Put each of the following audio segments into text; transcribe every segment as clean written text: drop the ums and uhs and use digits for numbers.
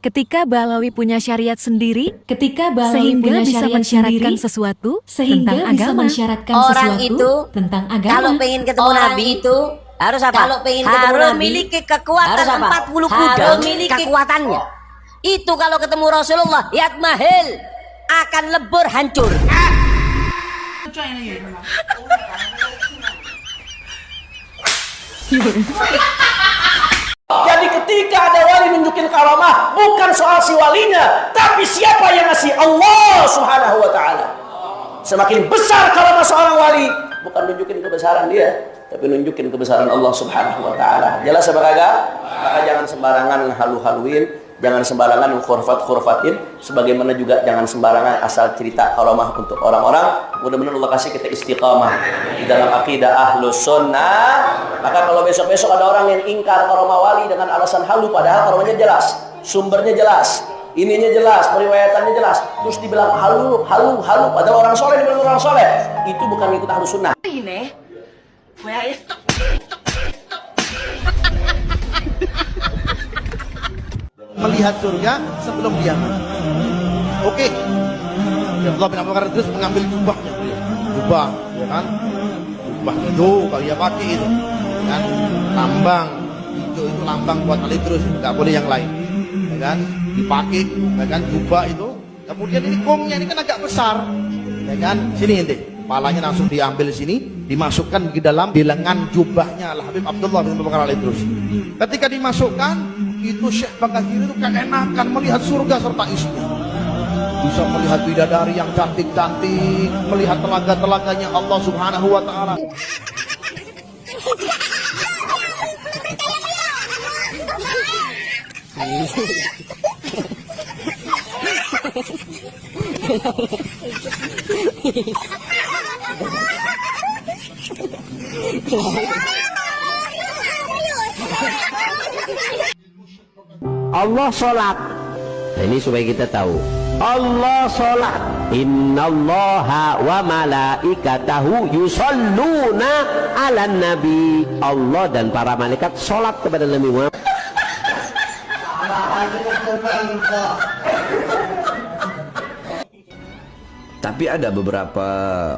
Ketika Balawi punya syariat sendiri, sehingga bisa mensyaratkan sesuatu tentang agama. Orang itu tentang agama. kalau pengen ketemu Nabi itu harus apa? Kalau pengen ketemu Nabi memiliki kekuatan 40 kuda, memiliki kekuatannya. Itu kalau ketemu Rasulullah, yatmahil akan lebur hancur. Jadi ketika ada wali nunjukin karamah, bukan soal si walinya, tapi siapa yang ngasih, Allah Subhanahu wa ta'ala. Semakin besar karamah seorang wali, bukan nunjukin kebesaran dia, tapi nunjukin kebesaran Allah Subhanahu wa ta'ala. Jelas apa kagak? Maka jangan sembarangan halu-haluin, jangan sembarangan khurfatin, sebagaimana juga jangan sembarangan asal cerita karamah untuk orang-orang. Mudah-mudahan Allah kasih kita istiqamah di dalam akidah ahlus sunnah. Maka kalau besok-besok ada orang yang ingkar karamah wali dengan alasan halu, padahal karamahnya jelas, sumbernya jelas, ininya jelas, periwayatannya jelas, terus dibilang halu, padahal orang soleh dibilang orang soleh, itu bukan ikut ahlus sunnah. Ini, melihat surga sebelum dia mati. Oke. Allah bin Abu Bakar terus mengambil jubahnya, jubah, ya kan? Jubah itu kalau dia pakai itu, kan? Lambang hijau itu lambang buat Ali terus, nggak boleh yang lain, ya kan? Dipakai, ya kan? Jubah itu. Kemudian ini gongnya ini kan agak besar, ya kan? Sini ente, kepalanya langsung diambil sini, dimasukkan ke dalam di lengan jubahnya Al Habib Abdullah bin Abu Bakar Ali terus. Ketika dimasukkan, itu Syekh Bagadir itu keenakan melihat surga serta isinya, bisa melihat bidadari yang cantik-cantik, melihat telaga-telaganya Allah Subhanahu wa ta'ala. Allah sholat. Nah, ini supaya kita tahu Allah sholat. Innallaha wa malaikatahu yusholluna ala nabi. Allah dan para malaikat sholat kepada Nabi Muhammad. Tapi ada beberapa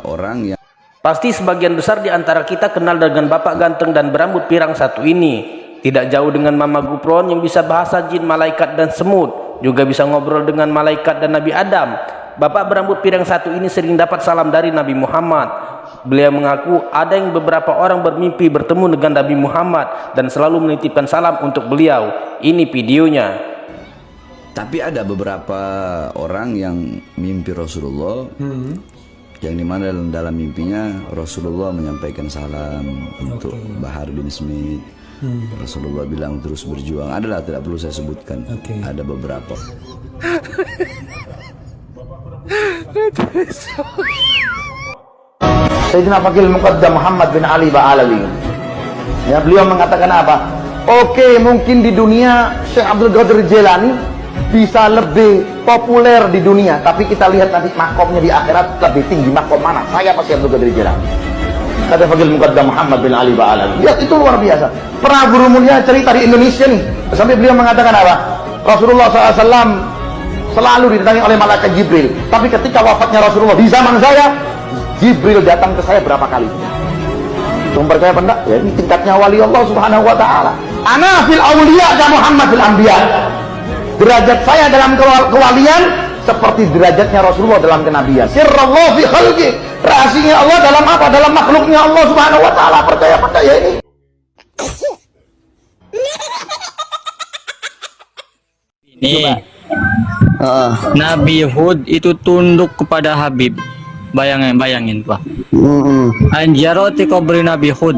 orang yang Pasti sebagian besar di antara kita kenal dengan bapak ganteng dan berambut pirang satu ini. Tidak jauh dengan Mama Gupron yang bisa bahasa jin, malaikat dan semut, juga bisa ngobrol dengan malaikat dan Nabi Adam. Bapak berambut pirang satu ini sering dapat salam dari Nabi Muhammad. Beliau mengaku ada yang beberapa orang bermimpi bertemu dengan Nabi Muhammad dan selalu menitipkan salam untuk beliau. Ini videonya. Tapi ada beberapa orang yang mimpi Rasulullah, yang dimana dalam mimpinya Rasulullah menyampaikan salam untuk Bahar bin Smith. Rasulullah bilang terus berjuang. Adalah tidak perlu saya sebutkan. Ada beberapa. Sayyidina Fakil Muqaddam Muhammad bin Ali Ba'alawi, ya, beliau mengatakan apa? Oke, mungkin di dunia Syekh Abdul Qadir Jilani bisa lebih populer di dunia, tapi kita lihat nanti makomnya di akhirat lebih tinggi. Makom mana? Saya pasti Abdul Qadir Jilani. Kata Fakil Muqaddam Muhammad bin Ali Ba'alawi. Lihat, itu luar biasa. Pernah guru mulia cerita di Indonesia nih, sampai beliau mengatakan apa? Rasulullah SAW selalu didatangi oleh malaikat Jibril, tapi ketika wafatnya Rasulullah di zaman saya, Jibril datang ke saya berapa kali? Belum percaya apa enggak? Ya, ini tingkatnya wali Allah Subhanahu wa ta'ala. Ana fil awliya ya Muhammad fil anbiya. Derajat saya dalam kewalian seperti derajatnya Rasulullah dalam kenabian. Sirrallah fi khalqi. Rahasianya Allah dalam apa? Dalam makhluknya Allah Subhanahu wa ta'ala. Percaya ini. Ini Nabi Hud itu tunduk kepada Habib. Bayangin Pak. Anjaroti kubri Nabi Hud.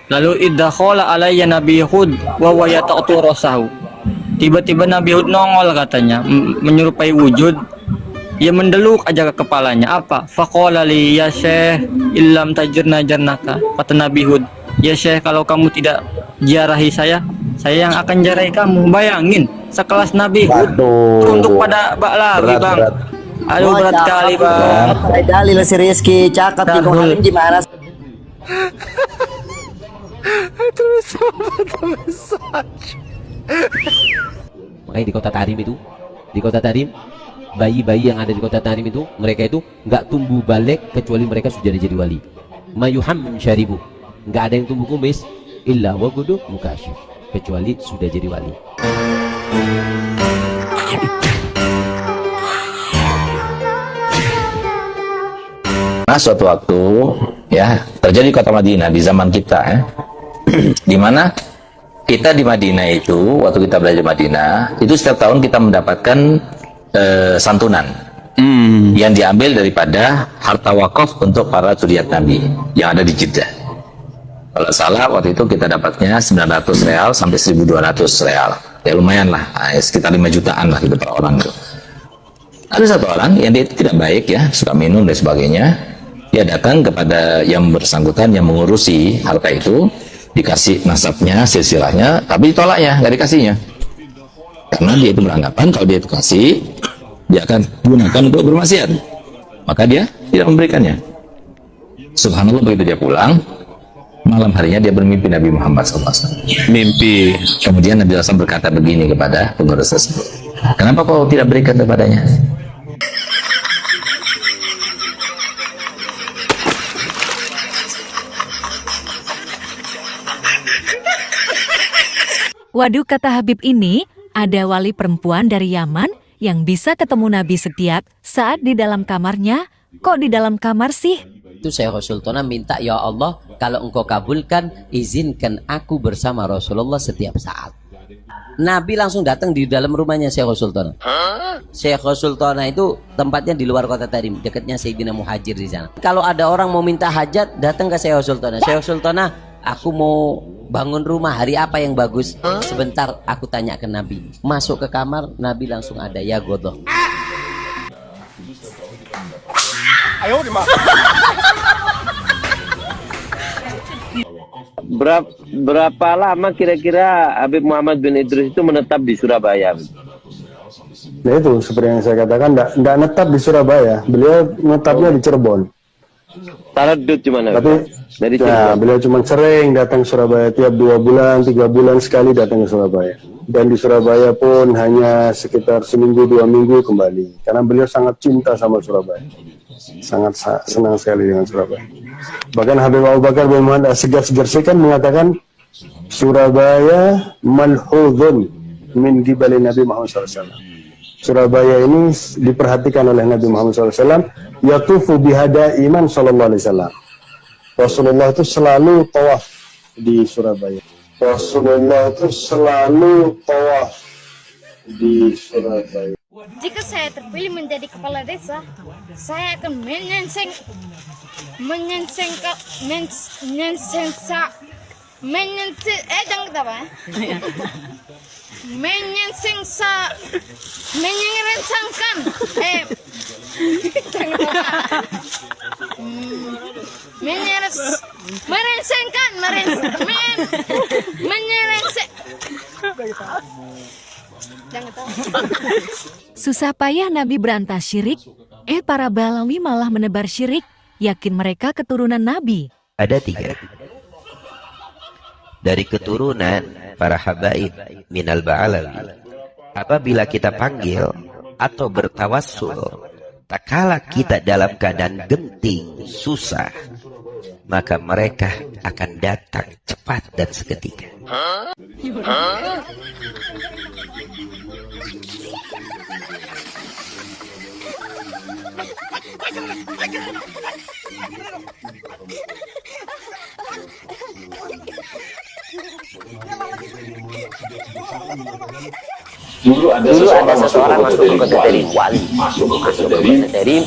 Lalu idakhala alayya Nabi Hud wa yata'tu rasahu. Tiba-tiba Nabi Hud nongol katanya, menyerupai wujud. Ia mendeluk aja ke kepalanya. Apa? Faqala li ya Syekh illam tajirna jarnaka. Kata Nabi Hud, ya Syekh, kalau kamu tidak jarahi saya yang akan jarahi kamu. Bayangin, sekelas Nabi Hud tunduk pada Bak lagi, Bang. Aduh, berat kali, Bang. Dalil si Rizky cakap di kemarin gimana? Makanya di kota Tarim itu, di kota Tarim, bayi-bayi yang ada di kota Tarim itu, mereka itu nggak tumbuh balik kecuali mereka sudah jadi wali. Mayuham syaribu, nggak ada yang tumbuh kumis illa wagudu mukasyif, kecuali sudah jadi wali. Nah, suatu waktu ya terjadi kota Madinah di zaman kita ya, di mana kita di Madinah itu, waktu kita belajar Madinah itu setiap tahun kita mendapatkan santunan yang diambil daripada harta wakaf untuk para zuriat Nabi yang ada di Jeddah. Kalau salah waktu itu kita dapatnya 900 real sampai 1200 real, ya lumayan lah, sekitar 5 jutaan lah gitu per orang itu. Ada satu orang yang dia tidak baik ya, suka minum dan sebagainya. Dia datang kepada yang bersangkutan yang mengurusi harta itu, dikasih nasabnya, silsilahnya, tapi ditolaknya, nggak dikasihnya. Karena dia itu beranggapan kalau dia itu kasih, dia akan gunakan untuk bermaksiat. Maka dia tidak memberikannya. Subhanallah, begitu dia pulang, malam harinya dia bermimpi Nabi Muhammad SAW. Mimpi. Kemudian Nabi SAW berkata begini kepada pengurus tersebut, kenapa kau tidak berikan kepadanya? Waduh, kata Habib ini, ada wali perempuan dari Yaman yang bisa ketemu Nabi setiap saat di dalam kamarnya. Kok di dalam kamar sih? Itu Syekh Sultana minta, ya Allah, kalau engkau kabulkan, izinkan aku bersama Rasulullah setiap saat. Nabi langsung datang di dalam rumahnya Syekh Sultana. Syekh Sultana itu tempatnya di luar kota Tarim, dekatnya Sayyidina Muhajir di sana. Kalau ada orang mau minta hajat, datang ke Syekh Sultana. Syekh Sultana, aku mau bangun rumah, hari apa yang bagus? Sebentar, aku tanya ke Nabi. Masuk ke kamar, Nabi langsung ada, ya godoh. Berapa lama kira-kira Habib Muhammad bin Idris itu menetap di Surabaya? Nah itu seperti yang saya katakan, enggak netap di Surabaya, beliau menetapnya di Cirebon. Taradud cuman Tapi dari ya, beliau cuma sering datang ke Surabaya, tiap 2 bulan, 3 bulan sekali datang ke Surabaya. Dan di Surabaya pun hanya sekitar seminggu 2 minggu kembali, karena beliau sangat cinta sama Surabaya, sangat senang sekali dengan Surabaya. Bahkan Habib Abu Bakar bin Muhammad As-Sigaf kan mengatakan Surabaya malhudun min gibali Nabi Muhammad SAW. Surabaya ini diperhatikan oleh Nabi Muhammad SAW. Yatufu bihada iman sallallahu alaihi wasallam. Rasulullah itu selalu tawaf di Surabaya. Rasulullah itu selalu tawaf di Surabaya. Jika saya terpilih menjadi kepala desa, saya akan Susah payah Nabi berantas syirik, para Balawi malah menebar syirik, yakin mereka keturunan Nabi. Ada 3 dari keturunan para habaib minal Ba'alawi. Apabila kita panggil atau bertawassul, tak kala kita dalam keadaan genting, susah, maka mereka akan datang cepat dan seketika. Dulu ada seseorang masuk ke kota Tarim, wali masuk ke kota Tarim,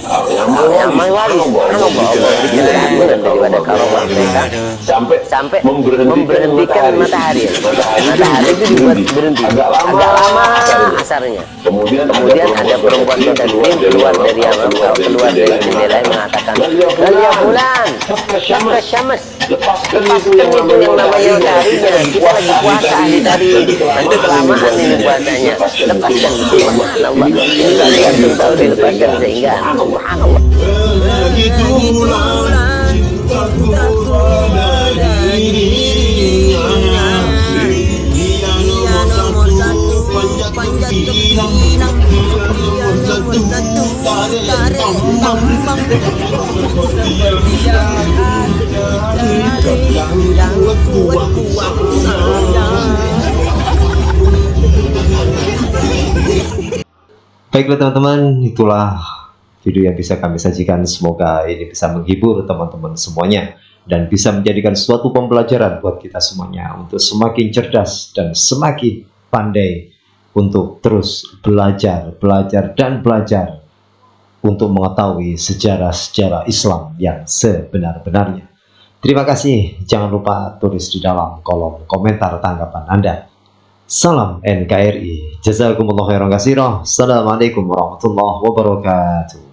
yang wali daripada karomah mereka sampai memberhentikan matahari. Matahari itu dibuat berhenti agak lama asarnya. Kemudian ada perempuan kota Tarim keluar dari jendela yang mengatakan, "Ya fulan, syams, lepaskan itu yang namanya mataharinya. Kita lagi puasa hari tadi, nanti kelamaan ini puasanya. Lepaskan itu, subhanallah. Kalian tahu dilepaskan sehingga subhanallah." Baiklah teman-teman, itulah video yang bisa kami sajikan. Semoga ini bisa menghibur teman-teman semuanya dan bisa menjadikan suatu pembelajaran buat kita semuanya untuk semakin cerdas dan semakin pandai untuk terus belajar untuk mengetahui sejarah-sejarah Islam yang sebenar-benarnya. Terima kasih, jangan lupa tulis di dalam kolom komentar tanggapan Anda. Salam NKRI, jazakumullah khairan katsira. Assalamualaikum warahmatullahi wabarakatuh.